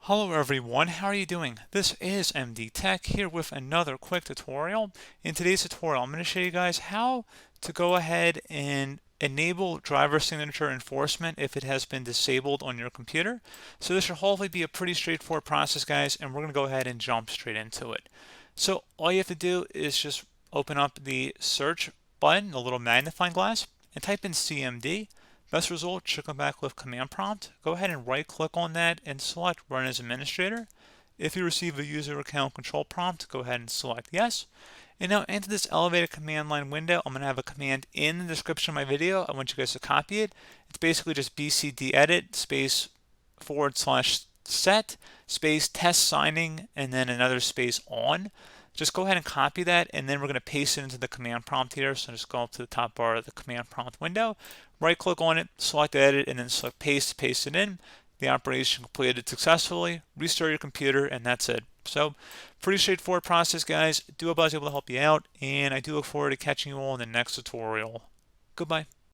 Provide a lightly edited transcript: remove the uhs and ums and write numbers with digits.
Hello everyone, how are you doing? This is MD Tech here with another quick tutorial. In today's tutorial, I'm going to show you guys how to go ahead and enable driver signature enforcement if it has been disabled on your computer. So this should hopefully be a pretty straightforward process, guys, and we're going to go ahead and jump straight into it. So all you have to do is just open up the search button, the little magnifying glass, and type in CMD. Best result should come back with command prompt. Go ahead and right click on that and select run as administrator. If you receive a user account control prompt, go ahead and select yes. And now enter this elevated command line window. I'm going to have a command in the description of my video. I want you guys to copy it. It's basically just bcdedit space /set space test signing and then another space on. Just go ahead and copy that, and then we're going to paste it into the command prompt here. So just go up to the top bar of the command prompt window, right click on it, select edit, and then select paste, paste it in. The operation completed successfully. Restart your computer, and that's it. So pretty straightforward process, guys. Do hope I was able to help you out, and I do look forward to catching you all in the next tutorial. Goodbye.